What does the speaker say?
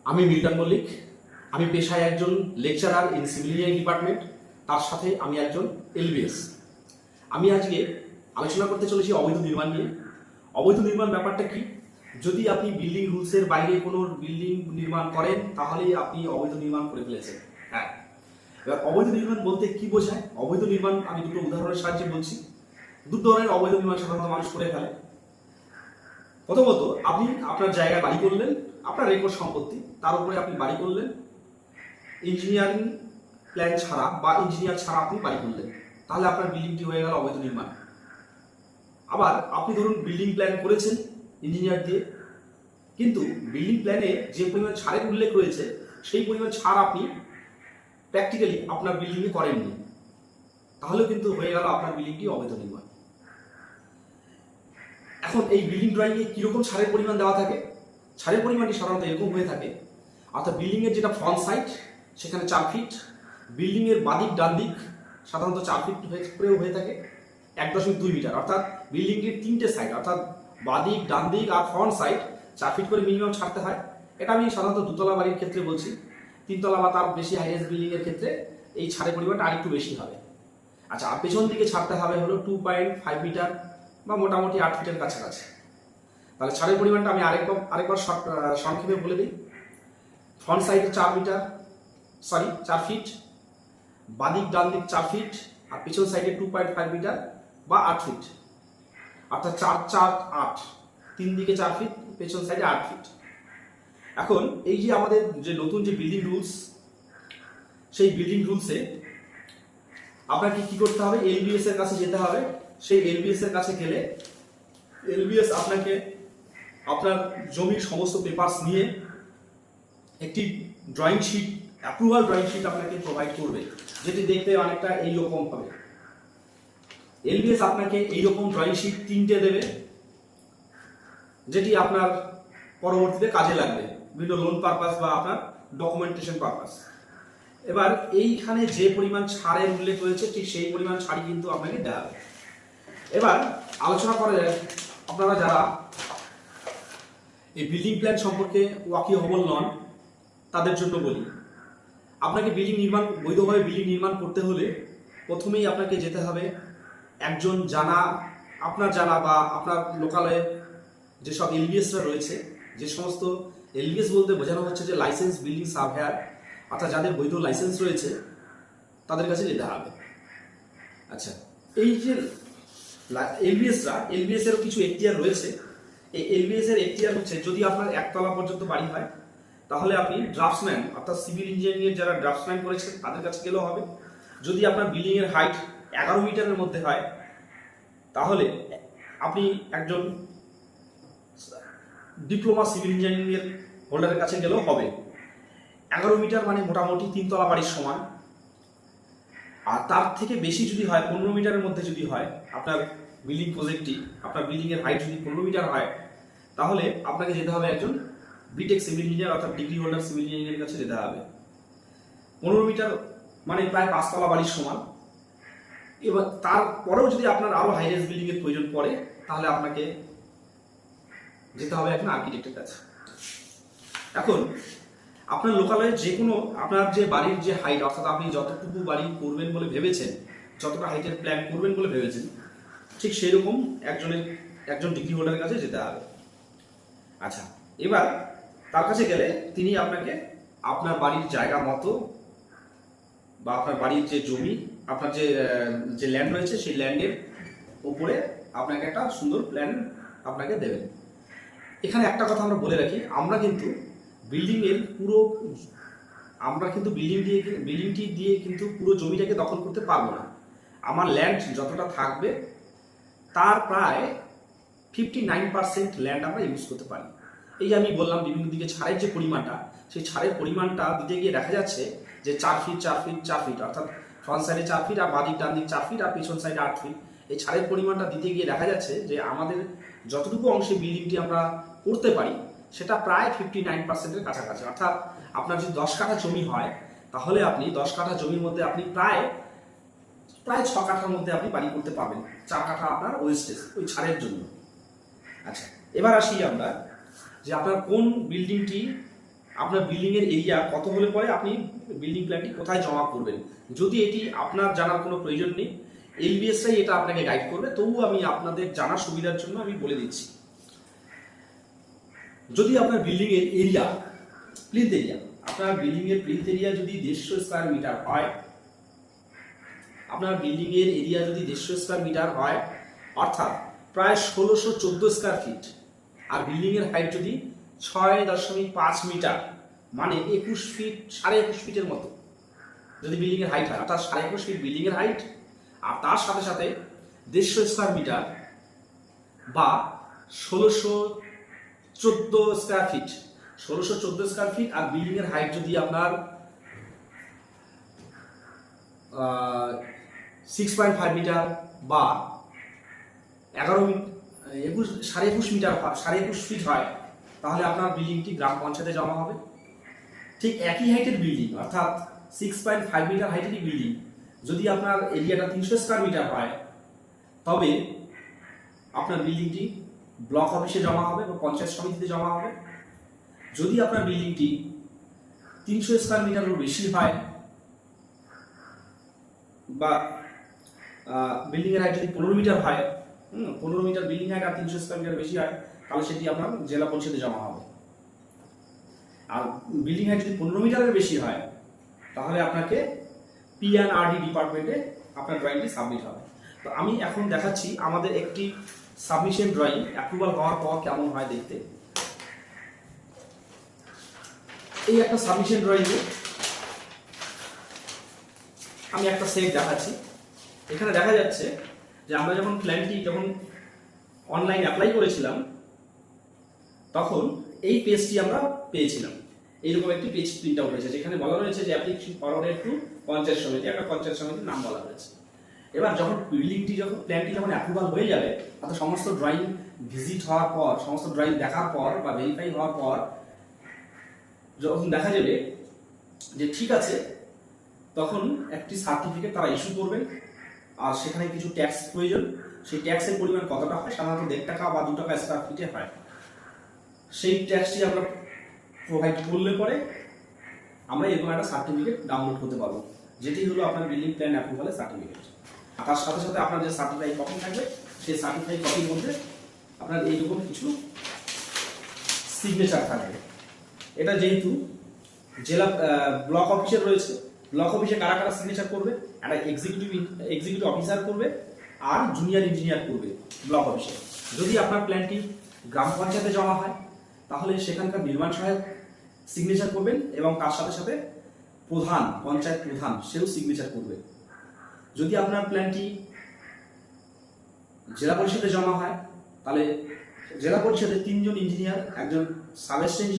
আমি মিল্টন মল্লিক। আমি পেশায় একজন lecturer in civil engineering department, তার সাথে আমি একজন এলবিএস। আমি আজকে আলোচনা করতে চলেছি অবৈধ নির্মাণ নিয়ে। অবৈধ নির্মাণ ব্যাপারটা কি? যদি আপনি বিল্ডিং রুলসের বাইরে কোনো বিল্ডিং নির্মাণ করেন তাহলে আপনি অবৈধ নির্মাণ করে ফেলেছেন। হ্যাঁ, এবার অবৈধ নির্মাণ বলতে কি বোঝায়? অবৈধ নির্মাণ আমি দুটো উদাহরণের সাহায্যে বলছি। দু ধরনের অবৈধ নির্মাণ সাধারণত মানুষ করে ফেলে। প্রথমত, আপনি আপনার জায়গায় বাড়ি করলেন, আপনার রেকর্ড সম্পত্তি, তার উপরে আপনি বাড়ি করলেন ইঞ্জিনিয়ারিং প্ল্যান ছাড়া বা ইঞ্জিনিয়ার ছাড়া আপনি বাড়ি করলেন, তাহলে আপনার বিল্ডিংটি হয়ে গেল অবৈধ নির্মাণ। আবার আপনি ধরুন বিল্ডিং প্ল্যান করেছেন ইঞ্জিনিয়ার দিয়ে, কিন্তু বিল্ডিং প্ল্যানে যে পরিমাণ ছাড়ের উল্লেখ রয়েছে সেই পরিমাণ ছাড় আপনি প্র্যাকটিক্যালি আপনার বিল্ডিংয়ে করেননি, তাহলে কিন্তু হয়ে গেল আপনার বিল্ডিংটি অবৈধ নির্মাণ। এখন এই বিল্ডিং ড্রয়িংয়ে কীরকম ছাড়ের পরিমাণ দেওয়া থাকে? ছাড়ের পরিমাণটি সাধারণত এরকম হয়ে থাকে, অর্থাৎ বিল্ডিংয়ের যেটা ফ্রন্ট সাইড সেখানে 4 ফিট, বিল্ডিংয়ের বাদিক ডান দিক সাধারণত 4 ফিট করেও হয়ে থাকে 1.2 মিটার, অর্থাৎ বিল্ডিংটির 3টে সাইড অর্থাৎ বাদিক ডান দিক আর ফ্রন্ট সাইড 4 ফিট করে মিনিমাম ছাড়তে হয়। এটা আমি সাধারণত দুতলা বাড়ির ক্ষেত্রে বলছি। 3তলা বা তার বেশি হাইরাইজ বিল্ডিংয়ের ক্ষেত্রে এই ছাড়ের পরিমাণটা আরেকটু বেশি হবে। আচ্ছা, আর পেছন দিকে ছাড়তে হবে হলো 2.5 মিটার বা মোটামুটি 8 ফিটের কাছাকাছি। তাহলে ছাড়ের পরিমাণটা আমি আরেকবার সংক্ষেপে বলে দিই। ফ্রন্ট সাইডে 4 ফিট, বাদিক ডান দিক 4 ফিট, আর পিছন সাইডে 2.5 মিটার বা 8 ফিট, অর্থাৎ 4, 3 দিকে 4 ফিট, পেছন সাইডে 8 ফিট। এখন এই যে আমাদের যে নতুন যে বিল্ডিং রুলস, সেই বিল্ডিং রুলসে আপনাকে কি করতে হবে? এলবিএস এর কাছে যেতে হবে। সেই এলবিএস এর কাছে গেলে এলবিএস আপনাকে আপনার জমির সমস্ত পেপারস নিয়ে একটি drawing sheet, approval drawing sheet আপনাকে প্রোভাইড করবে, যেটি দেখতে অনেকটা এইরকম হবে। এলবিএস আপনাকে এইরকম ড্রয়িং শিট 3টে দেবে, যেটি আপনার পরবর্তীতে কাজে লাগবে বিভিন্ন লোন পারপাস বা আপনার ডকুমেন্টেশন পারপাস। এবার এইখানে যে পরিমাণ ছাড়ের উল্লেখ রয়েছে ঠিক সেই পরিমাণ ছাড়ই কিন্তু আপনাকে দেওয়া হবে। এবার আলোচনা করা যায়, আপনারা যারা এই বিল্ডিং প্ল্যান সম্পর্কে ওয়াকিবহাল নন তাদের জন্য বলি, আপনাকে বৈধভাবে বিল্ডিং নির্মাণ করতে হলে প্রথমেই আপনাকে যেতে হবে একজন আপনার জানা বা আপনার লোকালে যেসব এলবিএসরা রয়েছে, যে সমস্ত এলবিএস বলতে বোঝানো হচ্ছে যে লাইসেন্স বিল্ডিং সার্ভেয়ার, অর্থাৎ যাদের বৈধ লাইসেন্স রয়েছে তাদের কাছে যেতে হবে। আচ্ছা, এই যে এলবিএস এরও কিছু এখতিয়ার রয়েছে। এই এলবিএস এর এখতিয়ার হচ্ছে, যদি আপনার 1তলা পর্যন্ত বাড়ি হয় তাহলে আপনি ড্রাফটসম্যান অর্থাৎ সিভিল ইঞ্জিনিয়ারিং যারা ড্রাফটসম্যান করেছেন তাদের কাছে গেলেও হবে। যদি আপনার বিল্ডিং এর হাইট 11 মিটারের মধ্যে হয় তাহলে আপনি একজন ডিপ্লোমা সিভিল ইঞ্জিনিয়ারিং এর হোল্ডারের কাছে গেলেও হবে। 11 মিটার মানে মোটামুটি 3তলা বাড়ির সমান। আর তার থেকে বেশি যদি হয়, 15 মিটারের মধ্যে যদি হয় আপনার বিল্ডিং প্রজেক্টটি, আপনার বিল্ডিং এর হাইট যদি 15 মিটার হয়, তাহলে আপনাকে যেতে হবে একজন বিটেক সিভিল ইঞ্জিনিয়ার অর্থাৎ ডিগ্রি হোল্ডার সিভিল ইঞ্জিনিয়ারের কাছে যেতে হবে। 15 মিটার মানে প্রায় 5তলা বাড়ির সমান। এবার তারপরেও যদি আপনার আরো হাইরাইজ বিল্ডিং এর প্রয়োজন পড়ে তাহলে আপনাকে যেতে হবে একজন আর্কিটেক্টের কাছে। এখন আপনার লোকালয়ে যে কোনো আপনার যে বাড়ির যে হাইট, অর্থাৎ আপনি যতটুকু বাড়ি করবেন বলে ভেবেছেন, যতটা হাইটের প্ল্যান করবেন বলে ভেবেছেন, ঠিক সেই রকম একজন ডিগ্রি হোল্ডারের কাছে যেতে হবে। আচ্ছা, এবার তার কাছে গেলে তিনি আপনাকে আপনার বাড়ির জায়গা মতো বা আপনার বাড়ির যে জমি, আপনার যে ল্যান্ড রয়েছে সেই ল্যান্ডের উপরে আপনাকে একটা সুন্দর প্ল্যান আপনাকে দেবেন। এখানে একটা কথা আমরা বলে রাখি, আমরা কিন্তু বিল্ডিংটি দিয়ে কিন্তু পুরো জমিটাকে দখল করতে পারবো না। আমার ল্যান্ড যতটা থাকবে তার প্রায় 59% ল্যান্ড আমরা ইউজ করতে পারি। এই যে আমি বললাম বিভিন্ন দিকে ছাড়ের যে পরিমাণটা, সেই ছাড়ের পরিমাণটা দিতে গিয়ে দেখা যাচ্ছে যে 4 ফিট, অর্থাৎ ফ্রন্ট সাইডে 4 ফিট আর বাদিক ডান দিক 4 ফিট আর পিছন সাইডে 8 ফিট। এই ছাড়ের পরিমাণটা দিতে গিয়ে দেখা যাচ্ছে যে আমাদের যতটুকু অংশে বিল্ডিংটি আমরা করতে পারি সেটা প্রায় 59%-এর কাছাকাছি। অর্থাৎ আপনার যদি 10 কাঠা জমি হয় তাহলে আপনি 10 কাঠা জমির মধ্যে আপনি প্রায় 6 কাঠার মধ্যে আপনি বাড়ি করতে পারবেন। 4 কাঠা আপনার ওয়েস্টেজ ওই ছাড়ের জন্য। আচ্ছা, এবার আসি আমরা যে আপনার কোন বিল্ডিংটি আপনার বিল্ডিংয়ের এরিয়া কত হলে পরে আপনি বিল্ডিং প্ল্যানটি কোথায় জমা করবেন। যদি এটি আপনার জানার কোনো প্রয়োজন নেই, এলবিএসআই এটা আপনাকে গাইড করবে, তবুও আমি আপনাদের জানার সুবিধার জন্য আমি বলে দিচ্ছি। যদি আপনার বিল্ডিংয়ের এরিয়া, প্লিন্থ এরিয়া, আপনার বিল্ডিংয়ের প্লিন্থ এরিয়া যদি 150 স্কোয়ার মিটার হয়, আপনার বিল্ডিংয়ের এরিয়া যদি 150 স্কোয়ার মিটার হয়, অর্থাৎ প্রায় 1614 স্কোয়ার ফিট, আর বিল্ডিংয়ের হাইট যদি 6.5 মিটার, মানে 21 ফিট, 21.5 ফিটের মতো যদি বিল্ডিংয়ের হাইট হয়, অর্থাৎ 21.5 ফিট বিল্ডিংয়ের হাইট, আর তার সাথে সাথে 150 স্কোয়ার মিটার বা 1614 স্কোয়ার ফিট, 1614 স্কোয়ার ফিট, আর বিল্ডিংয়ের হাইট যদি আপনার 6.5 মিটার বা 21.5 মিটার, 21.5 ফিট হয়, তাহলে আপনার বিল্ডিংটি গ্রাম পঞ্চায়েতে জমা হবে। ঠিক একই হাইটের বিল্ডিং, অর্থাৎ 6.5 মিটার হাইটেরই বিল্ডিং, যদি আপনার এরিয়াটা 300 স্কোয়ার মিটার হয়, তবে আপনার বিল্ডিংটি ব্লক অফিসে জমা হবে বা পঞ্চায়েত সমিতিতে জমা হবে। যদি আপনার বিল্ডিংটি 300 স্কোয়ার মিটারের বেশি হয় বা বিল্ডিংয়ের হাইট যদি 15 মিটার হয়, 15 মিটার বিল্ডিং হাইট আর 300 স্কোয়ার মিটার বেশি হয়, তাহলে সেটি আপনার জেলা পরিষদে জমা হবে। আর বিল্ডিং হাইট যদি 15 মিটারের বেশি হয়, তাহলে আপনাকে PNRD ডিপার্টমেন্টে আপনার ড্রয়িংটি সাবমিট হবে। তো আমি এখন দেখাচ্ছি আমাদের একটি সাবমিশন ড্রয়িং অ্যাপ্রুভাল হওয়ার পর কেমন হয় দেখতে। এই একটা সাবমিশন ড্রয়িংয়ে আমি একটা সেট দেখাচ্ছি। এখানে দেখা যাচ্ছে যে আমরা যখন প্ল্যানটি অনলাইন অ্যাপ্লাই করেছিলাম, তখন এই পেজটি আমরা পেয়েছিলাম। এইরকম একটি পেজ প্রিন্ট আউট হয়েছে, যেখানে বলা রয়েছে যে অ্যাপ্লিকেশন ফরওয়ার্ডেড টু পঞ্চায়েত সমিতি, একটা পঞ্চায়েত সমিতির নাম বলা রয়েছে। এবার যখন প্ল্যানটি যখন অ্যাপ্রুভাল হয়ে যাবে, অর্থাৎ সমস্ত ড্রয়িং ভিজিট হওয়ার পর, সমস্ত ড্রয়িং দেখার পর বা ভেরিফাই হওয়ার পর যখন দেখা যাবে যে ঠিক আছে, তখন একটি সার্টিফিকেট তারা ইস্যু করবেন। আর সেখানে কিছু ট্যাক্স প্রয়োজন, সেই ট্যাক্সের পরিমাণ কতটা হয়, সাধারণত 1.5 টাকা বা 2 টাকা স্কোয়ার ফিটে হয়। সেই ট্যাক্সটি আমরা প্রোভাইড করলে পরে আমরা এরকম একটা সার্টিফিকেট ডাউনলোড করতে পারবো, যেটি হলো আপনার বিল্ডিং প্ল্যান অ্যাপ্রুভালের সার্টিফিকেট। আর তার সাথে সাথে আপনার যে সার্টিফাইড কপি থাকবে, সেই সার্টিফাইড কপির মধ্যে আপনার এইরকম কিছু সিগনেচার থাকবে। এটা যেহেতু জেলা ব্লক অফিসে রয়েছে, ব্লক অফিসে কারা কারা সিগনেচার করবে, একটা এক্সিকিউটিভ অফিসার করবে আর জুনিয়র ইঞ্জিনিয়ার করবে ব্লক অফিসে। যদি আপনার প্ল্যানটি গ্রাম পঞ্চায়েতে জমা হয়, তাহলে সেখানকার নির্মাণ সহায়ক সিগনেচার করবেন এবং তার সাথে সাথে পঞ্চায়েত প্রধান সেও সিগনেচার করবে। যদি আপনার প্ল্যানটি জেলা পরিষদে জমা হয়, তাহলে জেলা পরিষদের 3 জন ইঞ্জিনিয়ার, একজন সাব